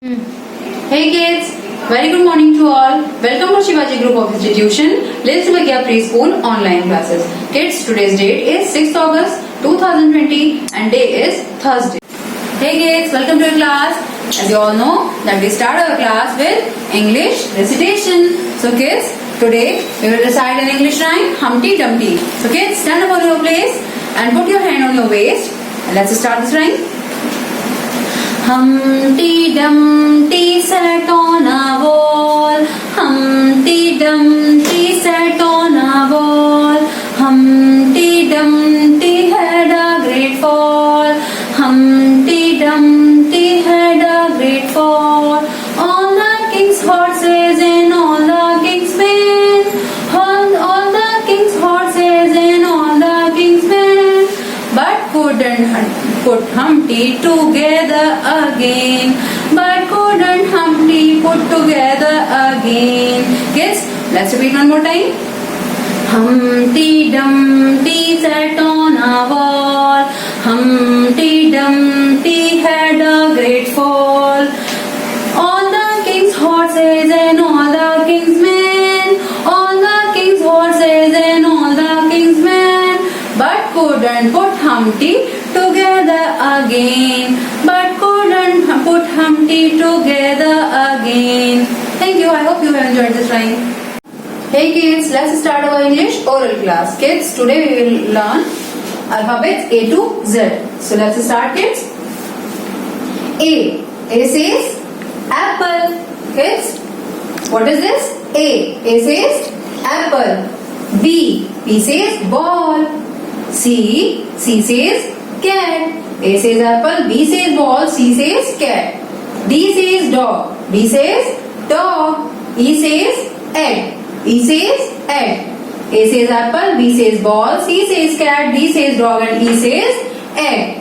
Hey kids, very good morning to all. Welcome to Shivaji Group of Institution, Little Vigya Preschool online classes. Kids, today's date is 6th August 2020 and day is Thursday. Hey kids, welcome to your class. As you all know that we start our class with English recitation. So kids, today we will recite an English rhyme, Humpty Dumpty. So kids, stand up on your place and put your hand on your waist and let's start this rhyme. Humpty Dumpty sat on a wall. Humpty Dumpty sat on a wall. Humpty Dumpty had a great fall. Humpty Dumpty had a great fall. All the king's horses and all the king's men. All the king's horses and all the king's men. But couldn't put Humpty together again. But couldn't Humpty put together again. Kids, let's repeat one more time. Humpty Dumpty sat on a wall. Humpty Dumpty had a great fall. All the king's horses and all the king's men. All the king's horses and all the king's men. But couldn't put Humpty together again. But couldn't put Humpty together again. Thank you. I hope you have enjoyed this rhyme. Hey kids, let's start our English oral class. Kids, today we will learn alphabets A to Z. So let's start, kids. A. A says apple. Kids, what is this? A. A says apple. B. B says ball. C. C says cat. A says apple, B says ball, C says cat. D says dog, D says dog. E says egg, E says egg. A says apple, B says ball, C says cat, D says dog and E says egg.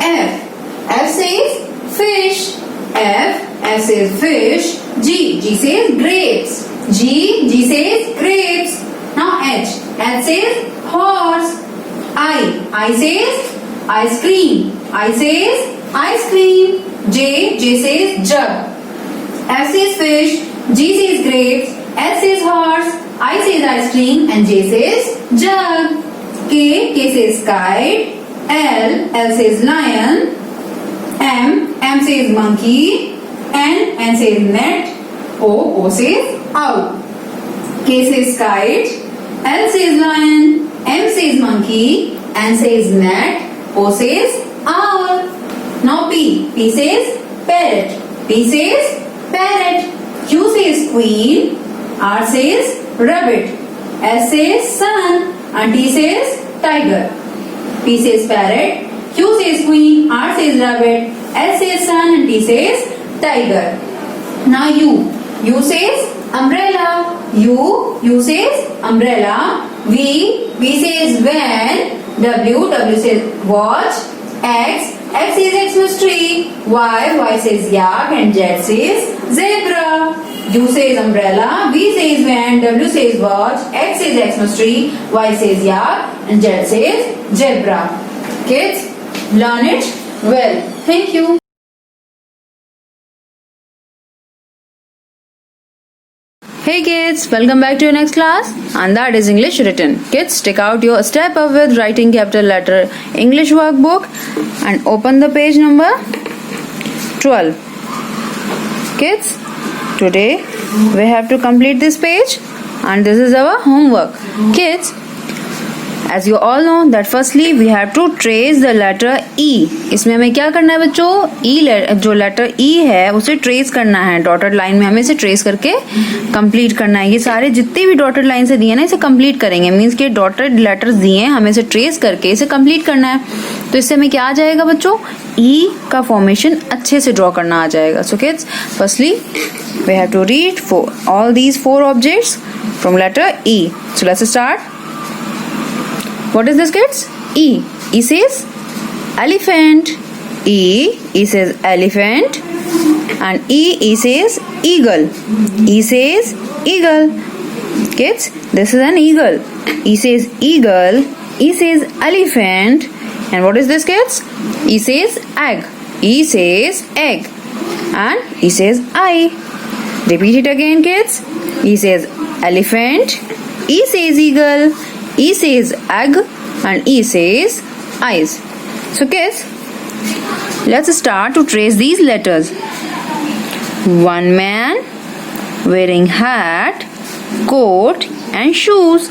F. F says fish. F says fish. G says grapes. G says grapes. Now H says horse. I says ice cream. I says ice cream. J says jug. F says fish. G says grapes. S says horse. I says ice cream and J says jug. K says kite. L says lion. M says monkey. N says net. O says owl. K says kite. L says lion. M says monkey. N says net. O says owl. Now P says parrot. P says parrot. Q says queen. R says rabbit. S says sun. And T says tiger. P says parrot. Q says queen. R says rabbit. S says sun. And T says tiger. Now U says umbrella. U says umbrella. V says van. W says watch. X says Xmas tree. Y says yak and Z says zebra. U says umbrella. V says van. W says watch. X says Xmas tree. Y says yak and Z says zebra. Kids, learn it well. Thank you. Hey kids, welcome back to your next class and that is English written. Kids, take out your Step Up with Writing Capital Letter English workbook and open the page number 12. Kids, today we have to complete this page and this is our homework. Kids, as you all know that firstly we have to trace the letter E. इसमें हमें क्या करना है बच्चों? E जो letter E है उसे trace करना है. डॉटेड लाइन में हमें इसे ट्रेस करके कंप्लीट करना है. ये सारे जितने भी डॉटेड लाइन से दिए ना इसे कंप्लीट करेंगे. मींस के डॉटेड लेटर्स दिए हैं हमें इसे ट्रेस करके इसे कंप्लीट करना है. तो इससे हमें क्या आ जाएगा बच्चों? E का फॉर्मेशन अच्छे से ड्रॉ करना आ जाएगा. So kids, firstly we have to read all these 4 objects from letter E. So let's start. What is this, kids? E. E says elephant. E says elephant. And E says eagle. E says eagle. Kids, this is an eagle. E says eagle. E says elephant. And what is this, kids? E says egg. E says egg. and E says I. Repeat it again, kids. E says elephant, E says eagle, E says egg, and E says eyes. So kids, let's start to trace these letters. One man wearing hat, coat and shoes.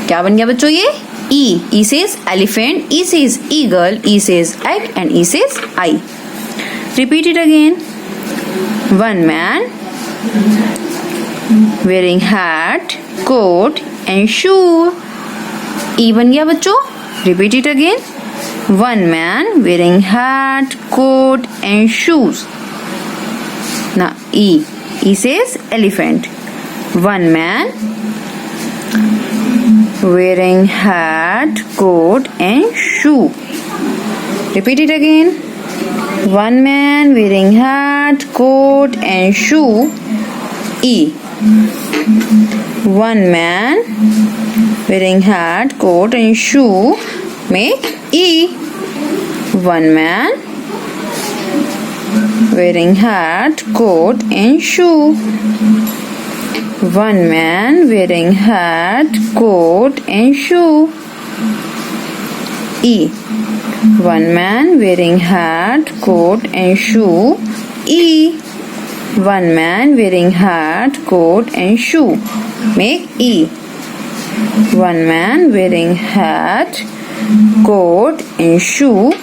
क्या बन गया बच्चों ये? E. E says elephant, E says eagle, E says egg and E says eye. Repeat it again. One man wearing hat, coat and shoe. E बन गया बच्चों. Repeat it again. One man wearing hat, coat and shoes. Now E. E says elephant. One man wearing hat, coat and shoe. Repeat it again. One man wearing hat, coat and shoe. E. One man wearing hat, coat and shoe. Make E. One man wearing hat, coat and shoe. One man wearing hat, coat and shoe. E. One man wearing hat, coat and shoe. E. One man wearing hat, coat and shoe. Make E. One man wearing hat, coat and shoe.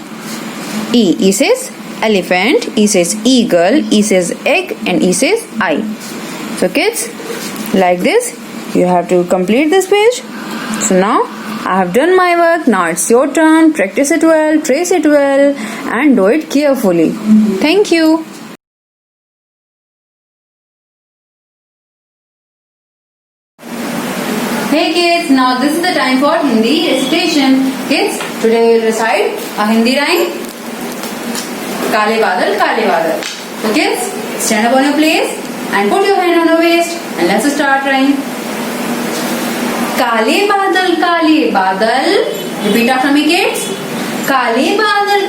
E. E says elephant, E says eagle, E says egg and E says eye. So kids, like this you have to complete this page. So now I have done my work. Now it's your turn. Practice it well, trace it well and do it carefully. Thank you. Hey kids, now this is the time for Hindi recitation. Kids, today we will recite a Hindi rhyme. Kale badal, kale badal. So kids, stand up on your place and put your hand on your waist and let's start rhyme. काले बादल. Repeat after me kids. काले बादल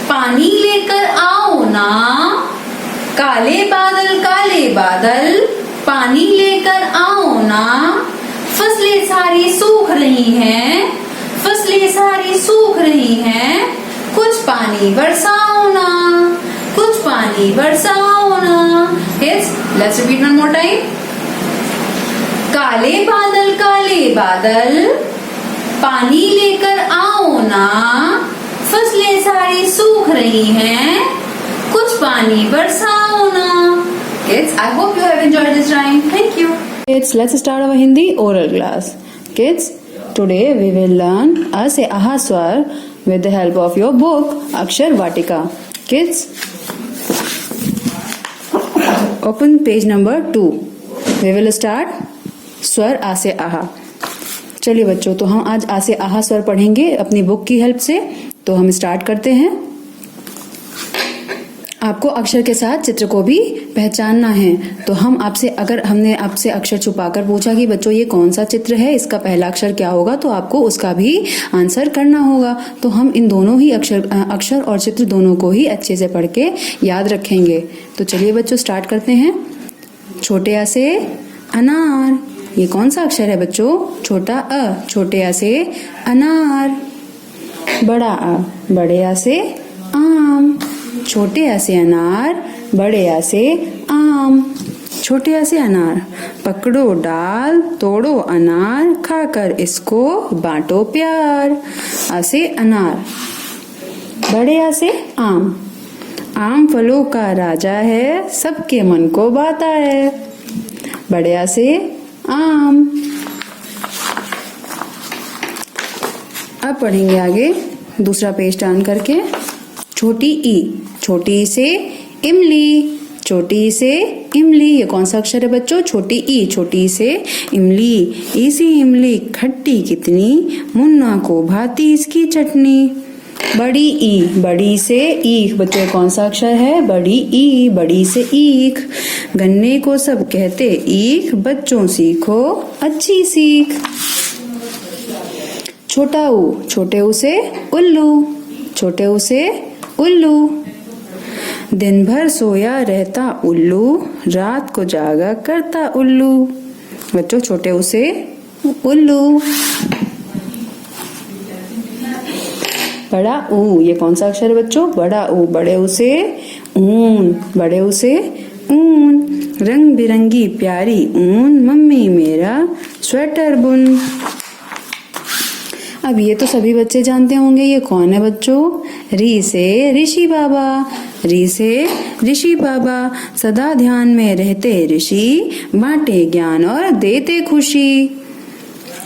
पानी लेकर आओ ना. काले बादल पानी लेकर आओ ना. फसलें सारी सूख रही हैं. कुछ पानी बरसाओ ना. Kids, let's repeat one more time. काले बादल पानी लेकर आओ ना. फसलें सारी सूख रही हैं. कुछ पानी बरसाओ ना. Kids, I hope you have enjoyed this rhyme. Thank you. Kids, let's start our Hindi oral class. Kids, today we will learn A से आहा स्वर with the help of your book Akshar Vatika. Kids, open page number 2. We will start स्वर आ से आहा. चलिए बच्चों, तो हम आज आ से आहा स्वर पढ़ेंगे अपनी बुक की हेल्प से. तो हम स्टार्ट करते हैं. आपको अक्षर के साथ चित्र को भी पहचानना है. तो हमने आपसे अक्षर छुपाकर पूछा कि बच्चों ये कौन सा चित्र है, इसका पहला अक्षर क्या होगा, तो आपको उसका भी आंसर करना होगा. तो हम इन दोनों ही अक्षर और चित्र दोनों को ही अच्छे से पढ़ के याद रखेंगे. तो चलिए बच्चों स्टार्ट करते हैं. छोटे आ से अनार. ये कौन सा अक्षर है बच्चों? छोटा अ. छोटे आ से अनार. बड़ा आ. बड़े आ से आम. छोटे आ से अनार, बड़े आ से आम. छोटे आ से अनार. पकड़ो डाल, तोड़ो अनार, खाकर इसको बांटो प्यार. आ से अनार. बड़े आ से आम. आम फलों का राजा है, सबके मन को भाता है. बड़े आ से आम. अब पढ़ेंगे आगे दूसरा पेज टर्न करके. छोटी ई. छोटी ई से इमली. छोटी ई से इमली. ये कौन सा अक्षर है बच्चों? छोटी ई. छोटी ई से इमली. ई से इमली खट्टी कितनी, मुन्ना को भाती इसकी चटनी. बड़ी ई. बड़ी से ईख. बच्चों कौन सा अक्षर है? बड़ी ई. बड़ी से ईख. गन्ने को सब कहते ईख, बच्चों सीखो अच्छी सीख. छोटा ऊ. छोटे ऊ से उल्लू. छोटे ऊ से उल्लू. दिन भर सोया रहता उल्लू, रात को जागा करता उल्लू। बच्चों छोटे ऊ से उल्लू। बड़ा ऊ, ये कौन सा अक्षर है बच्चों? बड़ा ऊ। बड़े ऊ से ऊन, बड़े ऊ से ऊन। रंग बिरंगी प्यारी ऊन, मम्मी मेरा स्वेटर बुन। अब ये तो सभी बच्चे जानते होंगे, ये कौन है बच्चों? री से ऋषि बाबा। री से ऋषि बाबा, सदा ध्यान में रहते ऋषि, बांटे ज्ञान और देते खुशी।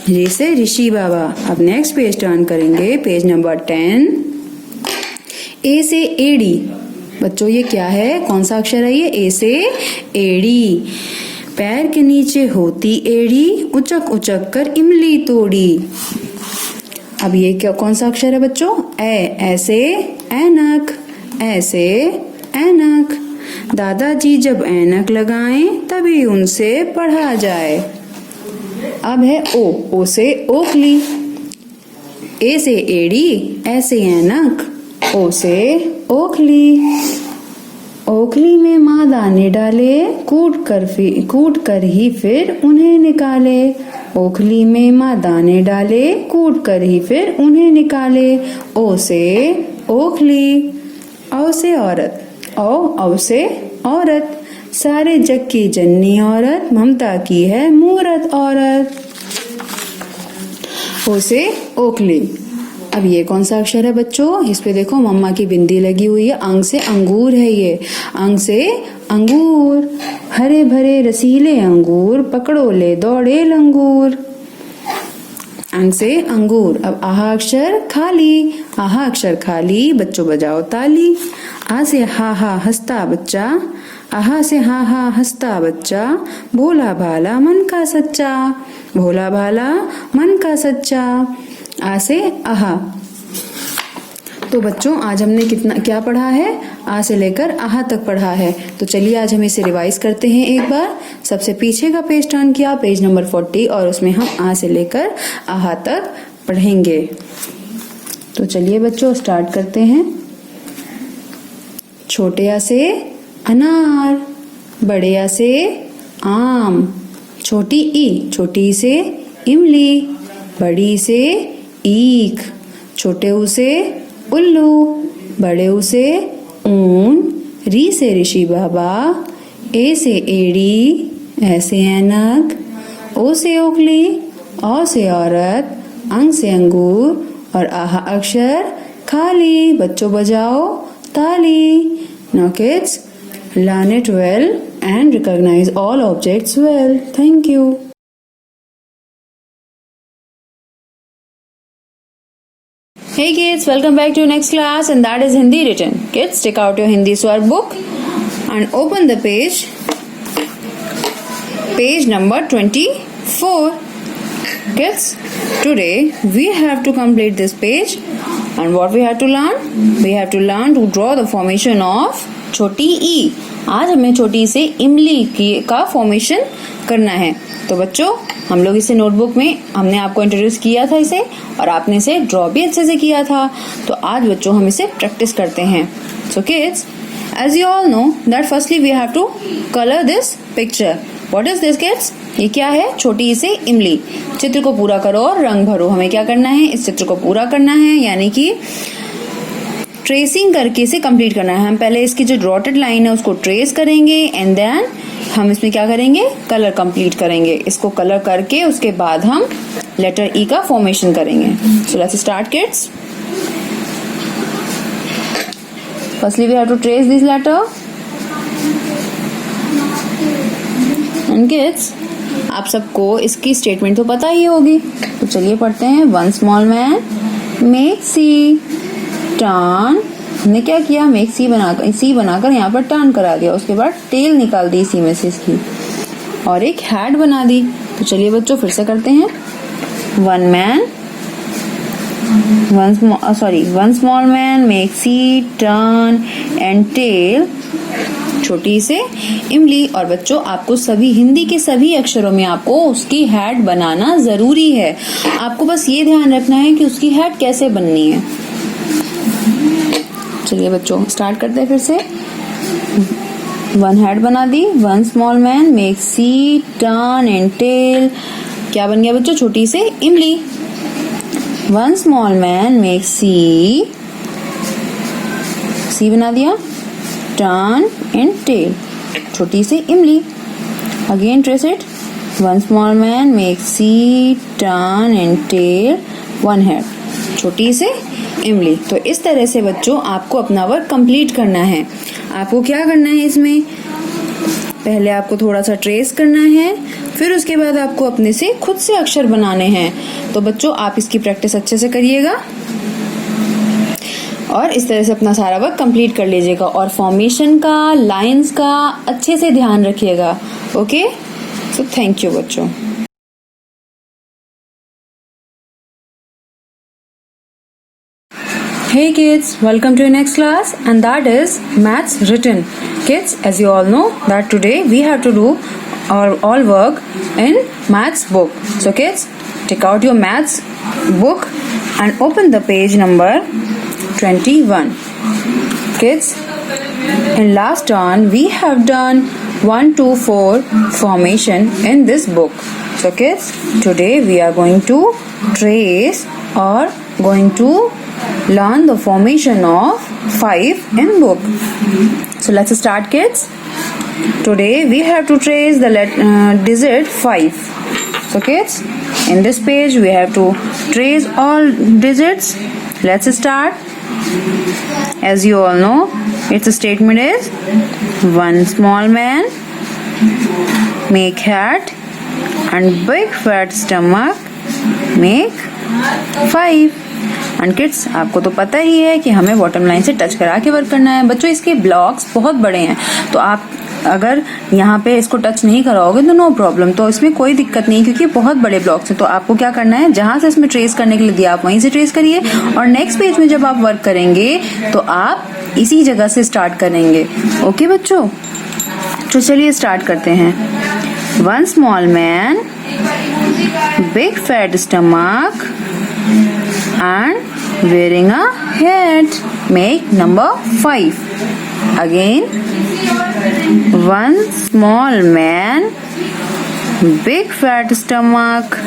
री से ऋषि बाबा। अब नेक्स्ट पेज टर्न करेंगे, पेज नंबर 10। ए से एड़ी। बच्चों ये क्या है? कौन सा अक्षर है ये? ए से एड़ी। पैर के नीचे होती एड़ी, उचक उचक कर इमली तोड़ी। अब ये क्या कौन सा अक्षर है बच्चों? ऐसे ऐनक। ऐसे ऐनक। दादाजी जब ऐनक लगाएं तभी उनसे पढ़ा जाए। अब है ओ से ओखली। ए से एड़ी, ऐसे ऐनक, ओ से ओखली। ओखली में माँ दाने डाले, कूट कर ही फिर उन्हें निकाले। ओखली में माँ दाने डाले, कूट कर ही फिर उन्हें निकाले। ओ से ओखली। औ से औरत। औ से औरत। सारे जग की जननी औरत, ममता की है मूरत औरत। ओ से ओखली। अब ये कौन सा अक्षर है बच्चों? इस पे देखो मम्मा की बिंदी लगी हुई है। अंग से अंगूर है ये। अंग से अंगूर। हरे भरे रसीले अंगूर, पकड़ो ले दौड़े लंगूर। अंग से अंगूर। अब आहा अक्षर खाली। आहा अक्षर खाली, बच्चों बजाओ ताली। आ से हा हंसता बच्चा, आहा से हा हंसता बच्चा, भोला भाला मन का सच्चा। भोला भाला मन का सच्चा। आ से आहा। तो बच्चों आज हमने क्या पढ़ा है? आ से लेकर आहा तक पढ़ा है। तो चलिए आज हम इसे रिवाइज करते हैं एक बार। सबसे पीछे का पेज टर्न किया, पेज नंबर 40, और उसमें हम आ से लेकर आहा तक पढ़ेंगे। तो चलिए बच्चों स्टार्ट करते हैं। छोटे आ से अनार, बड़े आ से आम, छोटी ई से इमली, बड़ी से ईख, छोटे ऊ से उल्लू, बड़े ऊ से ऊन, री से ऋषि बाबा, ए से एड़ी, ऐसे ऐनक, ओ से ओखली, औ से औरत, अंग से अंगूर, और आहा अक्षर खाली। बच्चों बजाओ ताली। Now kids, learn it well and recognize all objects well. Thank you. Hey kids, welcome back to your next class, and that is Hindi written. Kids, take out your Hindi Swar book and open the page number 24. Kids, today we have to complete this page, and what we have to learn? We have to learn to draw the formation of छोटी ई। आज हमें छोटी से इमली का formation करना है। तो बच्चों हम लोग इसे नोटबुक में हमने आपको इंट्रोड्यूस किया था इसे, और आपने इसे ड्रॉ भी अच्छे से किया था। तो आज बच्चों हम इसे प्रैक्टिस करते हैं। So kids, as you all know that firstly we have to colour this picture. What is this kids? ये क्या है? छोटी से इमली। चित्र को पूरा करो और रंग भरो। हमें क्या करना है? इस चित्र को पूरा करना है, यानी कि ट्रेसिंग करके इसे कंप्लीट करना है। हम पहले इसकी जो डॉटेड लाइन है उसको ट्रेस करेंगे, एंड देन हम इसमें क्या करेंगे? कलर कंप्लीट करेंगे। इसको कलर करके उसके बाद हम लेटर ई का फॉर्मेशन करेंगे। So let's start kids. Firstly we have to trace this letter. And kids, आप सबको इसकी स्टेटमेंट तो पता ही होगी, तो चलिए पढ़ते हैं। One small man make C turn. हमने क्या किया? मेक सी बनाकर यहाँ पर टर्न करा दिया। उसके बाद टेल निकाल दी इसी में से इसकी, और एक हैड बना दी। तो चलिए बच्चों फिर से करते हैं। One small man make C turn and tail, छोटी से इमली। और बच्चों आपको सभी हिंदी के सभी अक्षरों में आपको उसकी हैड बनाना जरूरी है। आपको बस ये ध्यान रखना है कि उसकी हैड कैसे बननी है। चलिए बच्चों स्टार्ट करते हैं फिर से। वन हेड बना दी। One small man make C turn and tail. क्या बन गया बच्चों? छोटी से इमली। One small man make C बना दिया, टर्न एंड टेल, छोटी से इमली। Again trace it. One small man make C turn and tail, one head, छोटी से इमली। तो इस तरह से बच्चों आपको अपना वर्क कंप्लीट करना है। आपको क्या करना है इसमें? पहले आपको थोड़ा सा ट्रेस करना है, फिर उसके बाद आपको अपने से खुद से अक्षर बनाने हैं। तो बच्चों आप इसकी प्रैक्टिस अच्छे से करिएगा और इस तरह से अपना सारा वर्क कंप्लीट कर लीजिएगा और फॉर्मेशन का, लाइंस का अच्छे से ध्यान रखिएगा। ओके, सो थैंक यू बच्चों। Hey kids, welcome to your next class and that is maths written. Kids, as you all know that today we have to do our all work in maths book. So kids, take out your maths book and open the page number 21. Kids, in last turn we have done 1, 2, 4 formation in this book. So kids, today we are going to trace or going to learn the formation of 5 in book. So let's start kids. Today we have to trace the digit 5. So kids, in this page we have to trace all digits. Let's start. As you all know, its statement is one small man make hat and big fat stomach make 5. And kids, आपको तो पता ही है कि हमें bottom line से touch करा के work करना है। बच्चों इसके ब्लॉक्स बहुत बड़े हैं, तो आप अगर यहाँ पे इसको टच नहीं कराओगे तो नो प्रॉब्लम, तो इसमें कोई दिक्कत नहीं क्योंकि बहुत बड़े ब्लॉक्स हैं। तो आपको क्या करना है, जहां से इसमें ट्रेस करने के लिए दिया आप वहीं से ट्रेस करिए और नेक्स्ट पेज में जब आप वर्क करेंगे तो आप इसी जगह से स्टार्ट करेंगे। ओके बच्चों, तो चलिए स्टार्ट करते हैं। One small man big fat stomach and wearing a hat make number 5. Again, one small man big fat stomach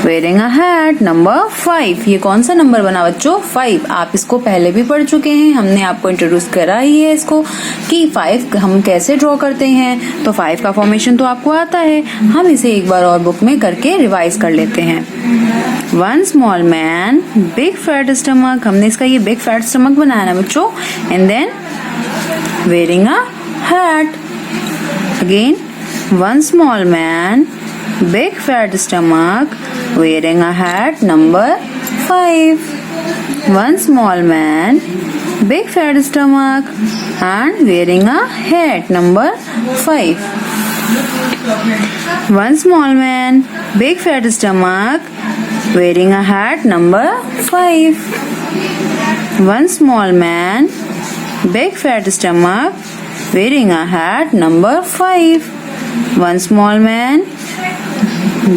wearing a hat number 5. ये कौन सा नंबर बना बच्चों? 5। आप इसको पहले भी पढ़ चुके हैं, हमने आपको इंट्रोड्यूस करा ही है इसको कि 5 हम कैसे ड्रॉ करते हैं। तो 5 का फॉर्मेशन तो आपको आता है, हम इसे एक बार और बुक में करके रिवाइज कर लेते हैं। One small man big fat stomach, हमने इसका ये बिग फैट स्टमक बनाया ना बच्चों, and then wearing a hat. Again one small man big fat stomach wearing a hat number 5. One small man big fat stomach and wearing a hat number 5. One small man big fat stomach wearing a hat number 5. One small man big fat stomach wearing a hat number 5. One small man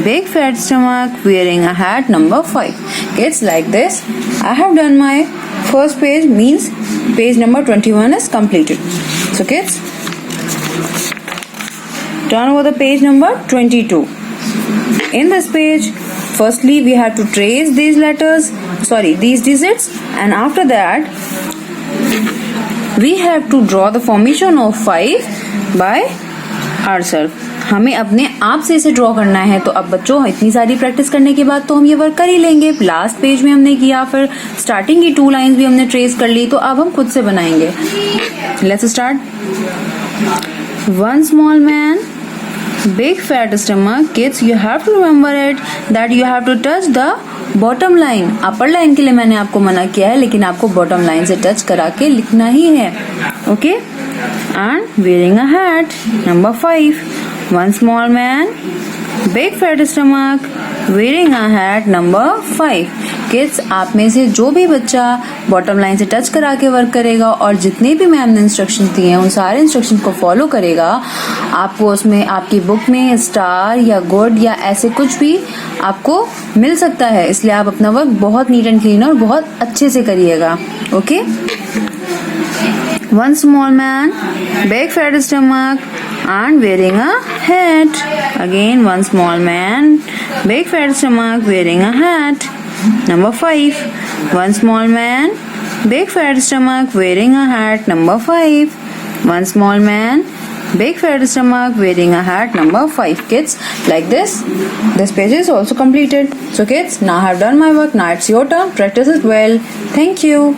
big fat stomach wearing a hat number 5. Kids, like this I have done my first page, means page number 21 is completed. So kids, turn over the page number 22. In this page, firstly we have to trace these these digits, and after that we have to draw the formation of 5 by ourselves. हमें अपने आप से इसे draw करना है। तो अब बच्चों इतनी सारी प्रैक्टिस करने के बाद तो हम ये वर्क कर ही लेंगे। लास्ट पेज में हमने किया, फिर स्टार्टिंग की 2 लाइंस भी हमने ट्रेस कर ली, तो अब हम खुद से बनाएंगे। Let's start. One small man big fat stomach. Kids, you have to remember it that you have to touch the bottom line. Upper line के लिए मैंने आपको मना किया है, लेकिन आपको बॉटम लाइन से टच करा के लिखना ही है। Okay, and wearing a hat number 5. One small man, big fat stomach, wearing a hat number 5. Kids, आप में से जो भी बच्चा बॉटम लाइन से टच करा के वर्क करेगा और जितने भी मैम ने इंस्ट्रक्शन दिए हैं उन सारे इंस्ट्रक्शन को फॉलो करेगा, आपको उसमें आपकी बुक में स्टार या गुड या ऐसे कुछ भी आपको मिल सकता है। इसलिए आप अपना वर्क बहुत नीट एंड क्लीन और बहुत अच्छे से करिएगा। Okay, One small man, big fat stomach and wearing a hat. Again, one small man, big fat stomach wearing a hat. Number 5. One small man, big fat stomach wearing a hat. Number 5. One small man, big fat stomach wearing a hat. Number 5. Kids, like this page is also completed. So kids, now I have done my work. Now it's your turn. Practice it well. Thank you.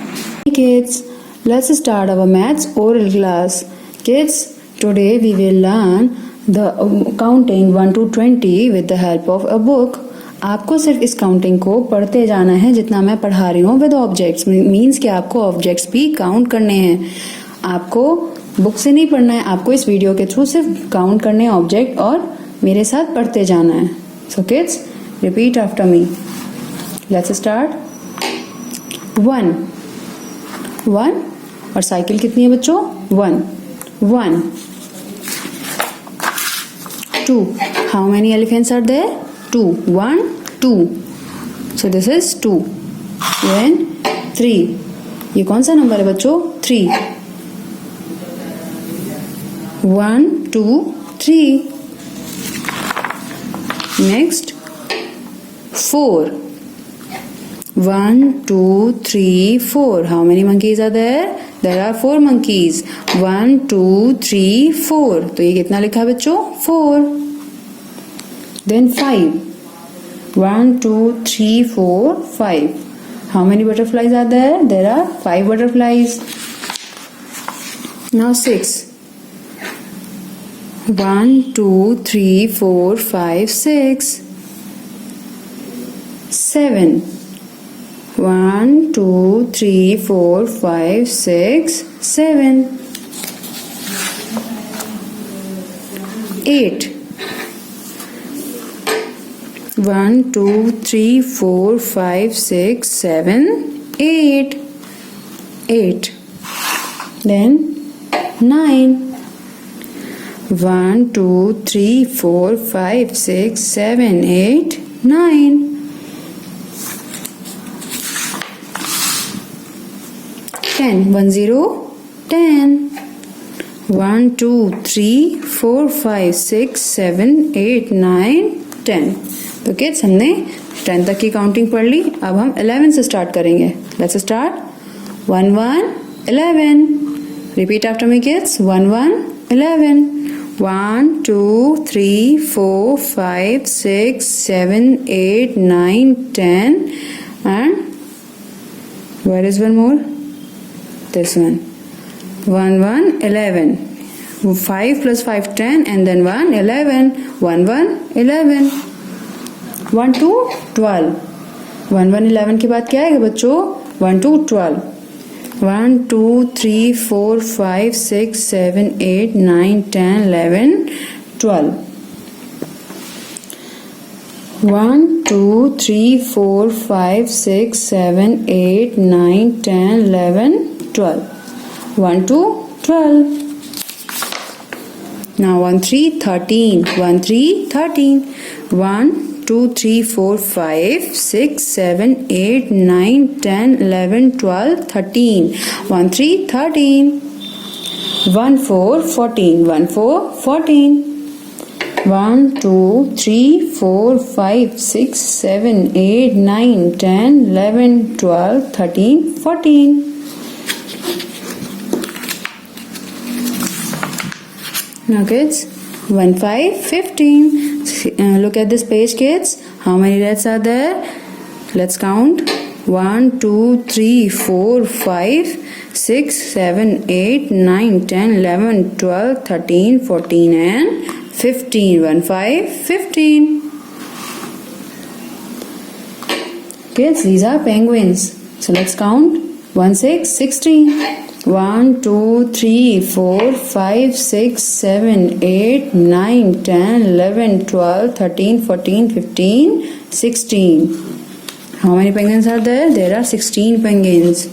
Hey kids, let's start our maths oral class. Kids, today we will learn the counting 1 to 20 with the help of a book. आपको सिर्फ इस counting को पढ़ते जाना है जितना मैं पढ़ा रही हूँ विद ऑब्जेक्ट्स. मीन्स कि आपको ऑब्जेक्ट्स भी काउंट करने हैं. आपको बुक से नहीं पढ़ना है, आपको इस वीडियो के थ्रू सिर्फ काउंट करने हैं ऑब्जेक्ट और मेरे साथ पढ़ते जाना है. So kids, repeat after me. Let's start. 1 और साइकिल कितनी है बच्चों? 1. 2. How many elephants are there? 2. 1, 2. So this is 2. Then 3. ये कौन सा नंबर है बच्चों? 3. 1, 2, 3. Next 4. 1, 2, 3, 4. How many monkeys are there? There are 4 monkeys. 1, 2, 3, 4. तो ये कितना लिखा है बच्चों? 4. Then 5. 1, 2, 3, 4, 5. How many butterflies are there? There are 5 butterflies. Now 6. 1, 2, 3, 4, 5, 6. 7. 1, 2, 3, 4, 5, 6, 7. 8. 1, 2, 3, 4, 5, 6, 7, 8. 8. Then 9. 1, 2, 3, 4, 5, 6, 7, 8, 9. 10. 1, 0, 10. 1, 2, 3, 4, 5, 6, 7, 8, 9, 10. तो किड्स, हमने 10 तक की काउंटिंग पढ़ ली. अब हम 11 से स्टार्ट करेंगे. Let's start. 1, 1, 11. Repeat after me kids. 1, 1, 11. 1, 2, 3, 4, 5, 6, 7, 8, 9, 10. And where is one more? This one. 1, 1, 11. 5 plus 5, 10, and then 1, 11. 1, 1, 11. 1, 2, 12. 1, 1, 11 के बाद क्या आएगा बच्चों? 1, 2, 12. 1, 2, 3, 4, 5, 6, 7, 8, 9, 10, 11, 12. 1, 2, 3, 4, 5, 6, 7, 8, 9, 10, 11, 12. 1, 2, 12. Now 1, 3, 13. 1, 3, 13. 1, 2, 3, 4, 5, 6, 7, 8, 9, 10, 11, 12, 13. 1, 3, 13. 1, 4, 14. 1, 4, 14. 1, 2, 3, 4, 5, 6, 7, 8, 9, 10, 11, 12, 13, 14. Now kids, 1, 5, 15. Look at this page kids. How many reds are there? Let's count. 1, 2, 3, 4, 5, 6, 7, 8, 9, 10, 11, 12, 13, 14 and 15. 1, 5, 15. Kids, these are penguins. So let's count. 1, 6, 16. 1, 2, 3, 4, 5, 6, 7, 8, 9, 10, 11, 12, 13, 14, 15, 16. How many penguins are there? There are 16 penguins.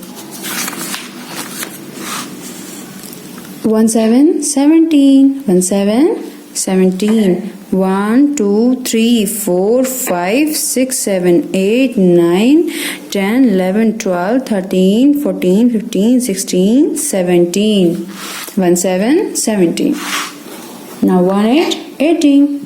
1, 7, 17. 1, 7, 17. 1, 2, 3, 4, 5, 6, 7, 8, 9, 10, 11, 12, 13, 14, 15, 16, 17. 1, 7, 17. Now 1, 8, 18.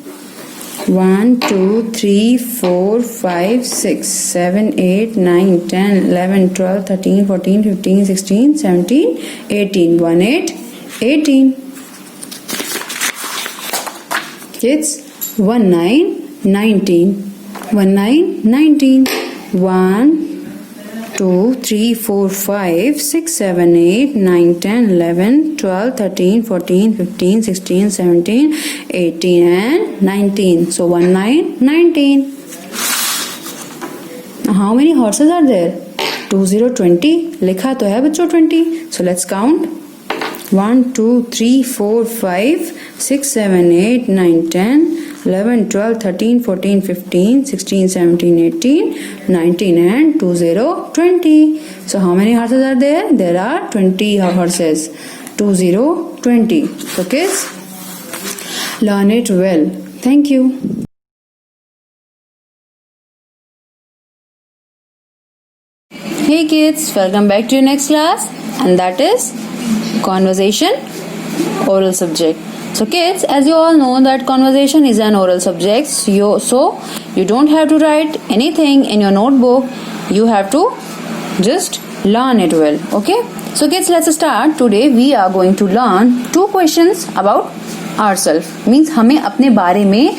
1, 2, 3, 4, 5, 6, 7, 8, 9, 10, 11, 12, 13, 14, 15, 16, 17, 18. 1, 8, 18. Kids, 1, 9, 19. 1, 9, 19. 1, 2, 3, 4, 5, 6, 7, 8, 9, 10, 11, 12, 13, 14, 15, 16, 17, 18 and 19. So 1, 9, 19. How many horses are there? 2, 0, 20. लिखा तो है बच्चों 20. So let's count. 1, 2, 3, 4, 5, 6, 7, 8, 9, 10, 11, 12, 13, 14, 15, 16, 17, 18, 19 and 2, 0, 20. So how many horses are there? There are 20 horses. 2, 0, 20. So kids, learn it well. Thank you. Hey kids, welcome back to your next class, and that is conversation, oral subject. So kids, as you all know that conversation is an oral subject, so you don't have to write anything in your notebook. You have to just learn it well. Okay, so kids, let's start. Today we are going to learn 2 questions about ourselves. Means हमें अपने बारे में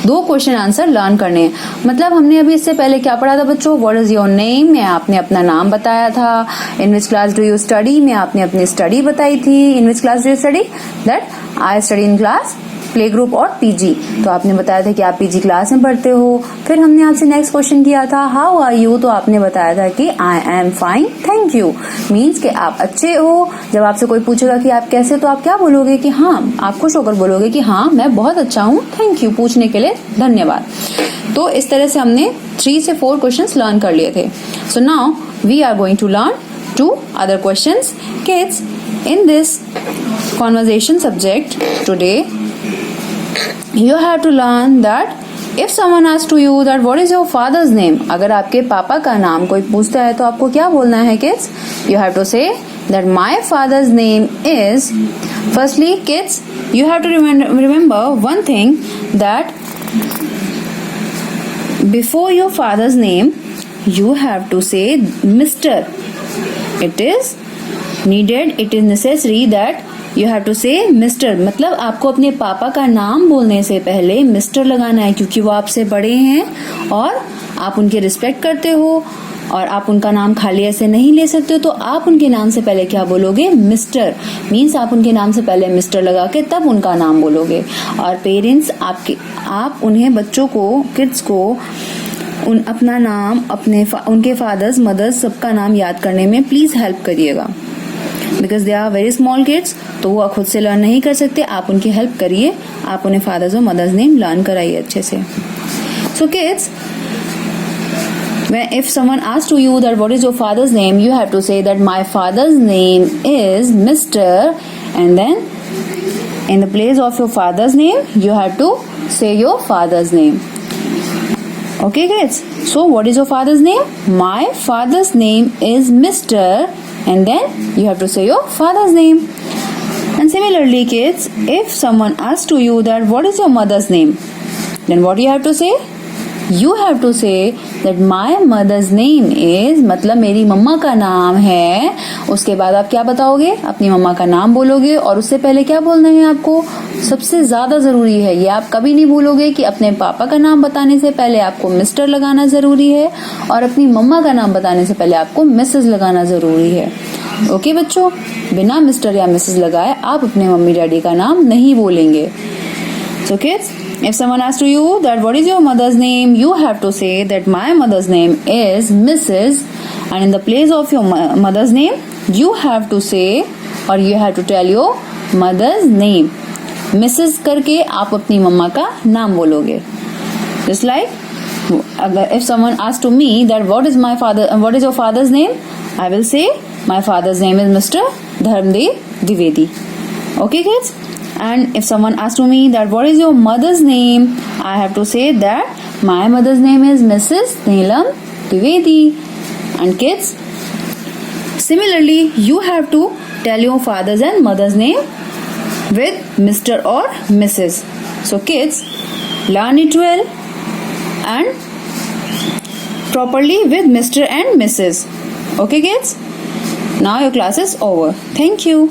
2 question answer learn करने हैं. मतलब हमने अभी इससे पहले क्या पढ़ा था बच्चों? व्हाट इज योर नेम में आपने अपना नाम बताया था. In which class do you study में आपने अपनी स्टडी बताई थी. In which class do you study? That I study in class play group और पीजी. तो आपने बताया था कि आप पीजी क्लास में पढ़ते हो. फिर हमने आपसे नेक्स्ट क्वेश्चन किया था हाउ आर यू. तो आपने बताया था कि I am fine thank you. Means कि आप अच्छे हो. जब आपसे कोई पूछेगा कि आप कैसे, तो आप क्या बोलोगे कि हाँ, आप खुश होकर बोलोगे कि हाँ मैं बहुत अच्छा हूँ, थैंक यू. पूछने के लिए धन्यवाद. तो इस तरह से हमने 3 से 4 क्वेश्चंस लर्न कर लिए थे. So now we are going to learn 2 other questions. Kids, in this conversation subject today, you have to learn that if someone asks to you that what is your father's name, अगर आपके पापा का नाम कोई पूछता है तो आपको क्या बोलना है kids? You have to say that my father's name is. Firstly, kids, you have to remember one thing, that before your father's name you have to say Mr. It is needed, it is necessary that you have to say Mr. मतलब आपको अपने पापा का नाम बोलने से पहले mister लगाना है, क्योंकि वो आपसे बड़े हैं और आप उनके रिस्पेक्ट करते हो और आप उनका नाम खाली ऐसे नहीं ले सकते हो. तो आप उनके नाम से पहले क्या बोलोगे? मिस्टर. मीन्स आप उनके नाम से पहले मिस्टर लगा के तब उनका नाम बोलोगे. और पेरेंट्स आप उन्हें, बच्चों को, किड्स को अपना नाम, उनके फादर्स, मदर्स, सबका नाम याद करने में प्लीज हेल्प करिएगा. Because they are very small kids, तो वो खुद से लर्न नहीं कर सकते. आप उनकी हेल्प करिए, आप उन्हें फादर्स और मदर्स नेम लर्न कराइए अच्छे से. So kids, if someone asks to you that what is your father's name, you have to say that my father's name is Mr. and then in the place of your father's name you have to say your father's name. Okay kids, so what is your father's name? My father's name is Mr. and then you have to say your father's name. And similarly kids, if someone asks to you that what is your mother's name, then what do you have to say? You have to say that my mother's name is, मतलब मेरी मम्मा का नाम है. उसके बाद आप क्या बताओगे? अपनी मम्मा का नाम बोलोगे. और उससे पहले क्या बोलना है आपको? सबसे ज्यादा जरूरी है, ये आप कभी नहीं भूलोगे कि अपने पापा का नाम बताने से पहले आपको मिस्टर लगाना जरूरी है और अपनी मम्मा का नाम बताने से पहले आपको मिसेस लगाना जरूरी है. ओके बच्चों, बिना मिस्टर या मिसेस लगाए आप अपने मम्मी डैडी का नाम नहीं बोलेंगे. So kids, if someone asks to you that what is your mother's name, you have to say that my mother's name is Mrs. and in the place of your mother's name you have to say or you have to tell your mother's name. Mrs. करके आप अपनी मम्मा का नाम बोलोगे. Just like if someone asks to me that what is your father's name, I will say my father's name is Mr. Dharmdev Dwivedi. Okay kids, And if someone asks to me that what is your mother's name, I have to say that my mother's name is Mrs. Neelam Dwivedi. And kids, similarly, you have to tell your father's and mother's name with Mr. or Mrs. So kids, learn it well and properly with Mr. and Mrs. Okay kids? Now your class is over. Thank you.